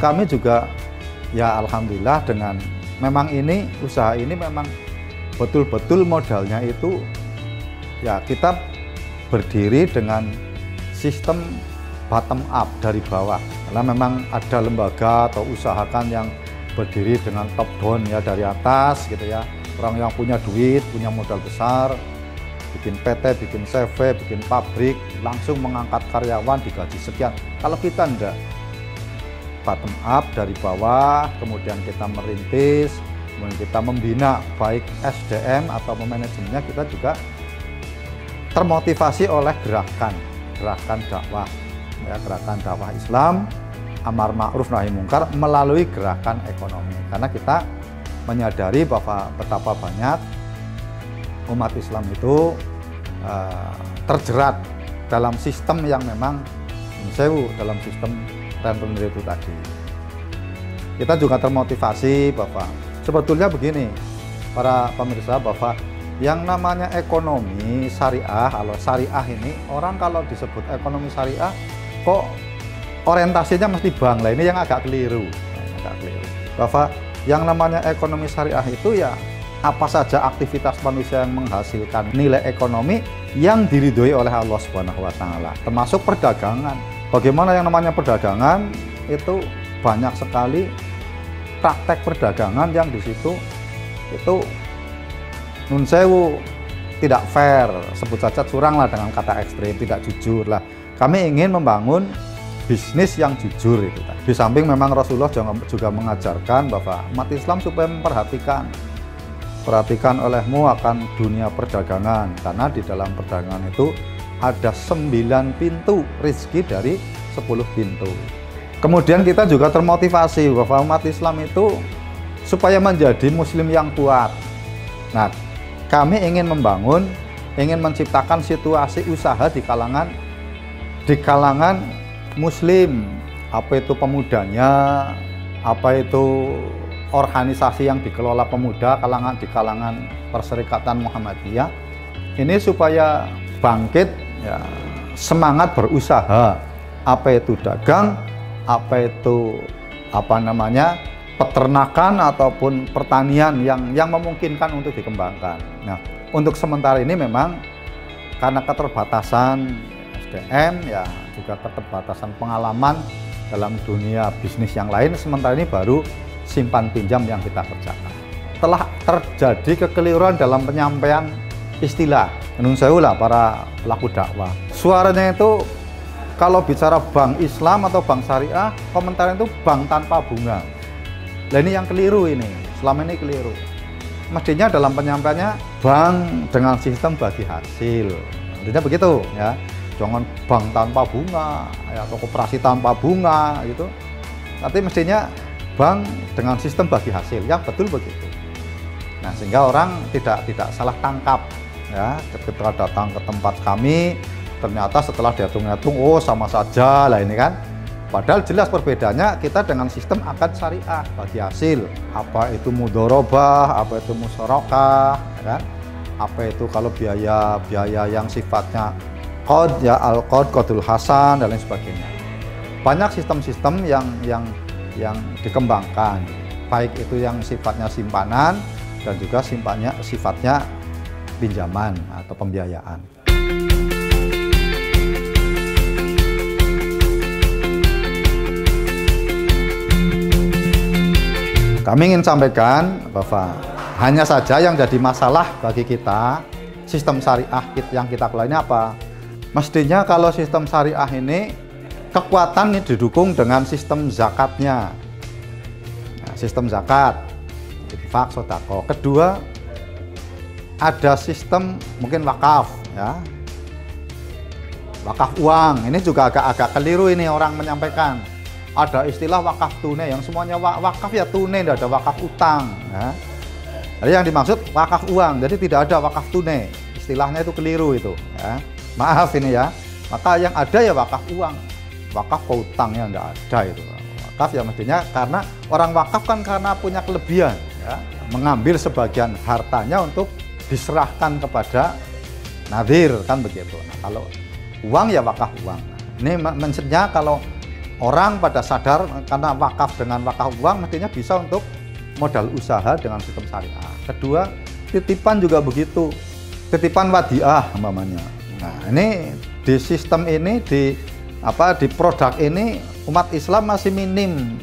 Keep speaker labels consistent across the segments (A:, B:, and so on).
A: kami juga ya alhamdulillah dengan memang ini usaha ini memang betul-betul modalnya itu ya kita berdiri dengan sistem bottom up dari bawah, karena memang ada lembaga atau usahakan yang berdiri dengan top down ya dari atas gitu ya, orang yang punya duit, punya modal besar, bikin PT, bikin CV, bikin pabrik, langsung mengangkat karyawan digaji sekian. Kalau kita enggak, bottom up dari bawah, kemudian kita merintis, kemudian kita membina baik SDM atau manajemennya, kita juga termotivasi oleh gerakan dakwah ya, gerakan dakwah Islam, amar ma'ruf nahi mungkar melalui gerakan ekonomi. Karena kita menyadari bahwa betapa banyak umat Islam itu terjerat dalam sistem yang memang dalam sistem rentenir itu tadi. Kita juga termotivasi bahwa sebetulnya begini para pemirsa, bahwa yang namanya ekonomi syariah, kalau syariah ini orang kalau disebut ekonomi syariah kok orientasinya mesti bank lah, ini yang agak keliru. Bahwa yang namanya ekonomi syariah itu ya apa saja aktivitas manusia yang menghasilkan nilai ekonomi yang diridhoi oleh Allah Subhanahu wa taala, termasuk perdagangan. Bagaimana yang namanya perdagangan itu banyak sekali praktek perdagangan yang di situ itu nun sewu tidak fair, sebut saja curang lah dengan kata ekstrim, tidak jujur lah. Kami ingin membangun bisnis yang jujur itu. Di samping memang Rasulullah juga mengajarkan bahwa umat Islam supaya perhatikan olehmu akan dunia perdagangan, karena di dalam perdagangan itu ada 9 pintu rezeki dari 10 pintu. Kemudian kita juga termotivasi bahwa umat Islam itu supaya menjadi muslim yang kuat. Nah, kami ingin menciptakan situasi usaha di kalangan muslim, apa itu pemudanya, apa itu organisasi yang dikelola pemuda di kalangan Perserikatan Muhammadiyah, ini supaya bangkit ya, semangat berusaha, apa itu dagang, apa itu peternakan ataupun pertanian yang memungkinkan untuk dikembangkan. Nah, untuk sementara ini memang karena keterbatasan SDM ya juga keterbatasan pengalaman dalam dunia bisnis yang lain, sementara ini baru simpan pinjam yang kita kerjakan. Telah terjadi kekeliruan dalam penyampaian istilah. Nun sewu lah para pelaku dakwah. Suaranya itu kalau bicara bank Islam atau bank syariah, komentarnya itu bank tanpa bunga. Nah ini yang keliru ini, selama ini keliru. Mestinya dalam penyampaiannya bank dengan sistem bagi hasil. Intinya begitu ya. Jangan bank tanpa bunga ya, atau koperasi tanpa bunga gitu. Nanti mestinya bank dengan sistem bagi hasil, yang betul begitu. Nah, sehingga orang tidak salah tangkap ya, ketika datang ke tempat kami ternyata setelah dihitung-hitung oh sama saja lah ini kan. Padahal jelas perbedaannya, kita dengan sistem akad syariah bagi hasil. Apa itu mudharabah, apa itu musyarakah, ya kan? Apa itu kalau biaya yang sifatnya qad ya al-qad, qadul hasan dan lain sebagainya. Banyak sistem-sistem yang dikembangkan, baik itu yang sifatnya simpanan dan juga sifatnya pinjaman atau pembiayaan. Kami ingin sampaikan bahwa hanya saja yang jadi masalah bagi kita sistem syariah yang kita kelola ini apa? Mestinya kalau sistem syariah ini kekuatan ini didukung dengan sistem zakatnya. Nah, sistem zakat, infak, sedekah. Kedua, ada sistem mungkin wakaf ya. Wakaf uang. Ini juga agak keliru ini orang menyampaikan. Ada istilah wakaf tunai, yang semuanya wakaf ya tunai, tidak ada wakaf utang ya. Jadi yang dimaksud wakaf uang, jadi tidak ada wakaf tunai. Istilahnya itu keliru itu ya. Maaf ini ya. Maka yang ada ya wakaf uang. Wakaf utangnya tidak ada itu. Wakaf ya mestinya karena orang wakaf kan karena punya kelebihan ya, mengambil sebagian hartanya untuk diserahkan kepada nadhir kan begitu. Nah, kalau uang ya wakaf uang. Ini maksudnya kalau orang pada sadar karena wakaf dengan wakaf uang mestinya bisa untuk modal usaha dengan sistem syariah. Kedua, titipan juga begitu, titipan wadiah umpamanya. Nah, ini di sistem ini di produk ini umat Islam masih minim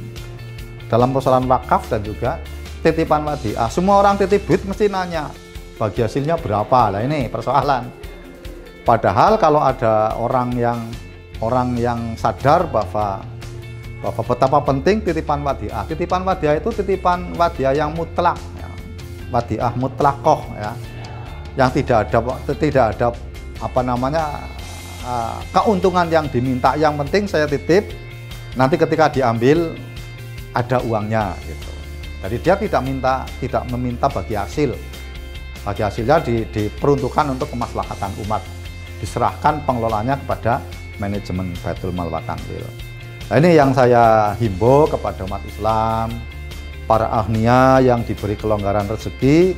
A: dalam persoalan wakaf dan juga titipan wadiah. Semua orang titip duit mesti nanya bagi hasilnya berapa. Lah ini persoalan. Padahal kalau ada orang yang sadar bahwa betapa penting titipan wadiah. Titipan wadiah itu titipan wadiah yang mutlak, ya. Wadiah mutlakoh, ya. Yang tidak ada keuntungan yang diminta. Yang penting saya titip, nanti ketika diambil ada uangnya gitu. Jadi dia tidak meminta bagi hasil. Bagi hasilnya diperuntukkan untuk kemaslahatan umat. Diserahkan pengelolanya kepada manajemen Baitul Mal wa Kanzil. Nah, ini yang saya himbau kepada umat Islam, para agnia yang diberi kelonggaran rezeki,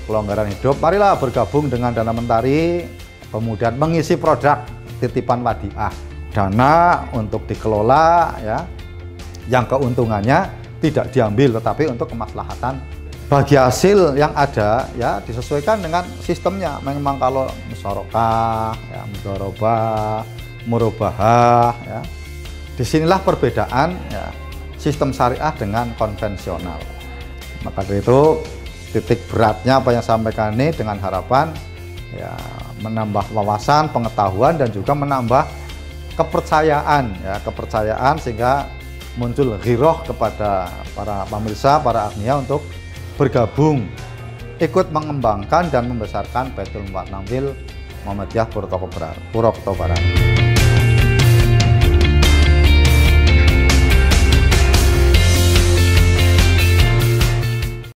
A: kelonggaran hidup, marilah bergabung dengan Dana Mentari, kemudian mengisi produk titipan wadiah, dana untuk dikelola, ya, yang keuntungannya tidak diambil tetapi untuk kemaslahatan. Bagi hasil yang ada, ya, disesuaikan dengan sistemnya. Memang kalau musyarakah, ya, mudharabah, murabahah, ya, disinilah perbedaan, ya, sistem syariah dengan konvensional. Maka dari itu titik beratnya apa yang saya sampaikan ini dengan harapan, ya, menambah wawasan, pengetahuan dan juga menambah kepercayaan, ya, kepercayaan sehingga muncul ghiroh kepada para pemirsa, para agnia untuk bergabung, ikut mengembangkan dan membesarkan Baitul Mal wa Kanzil Muhammadiyah Purwokerto Barat.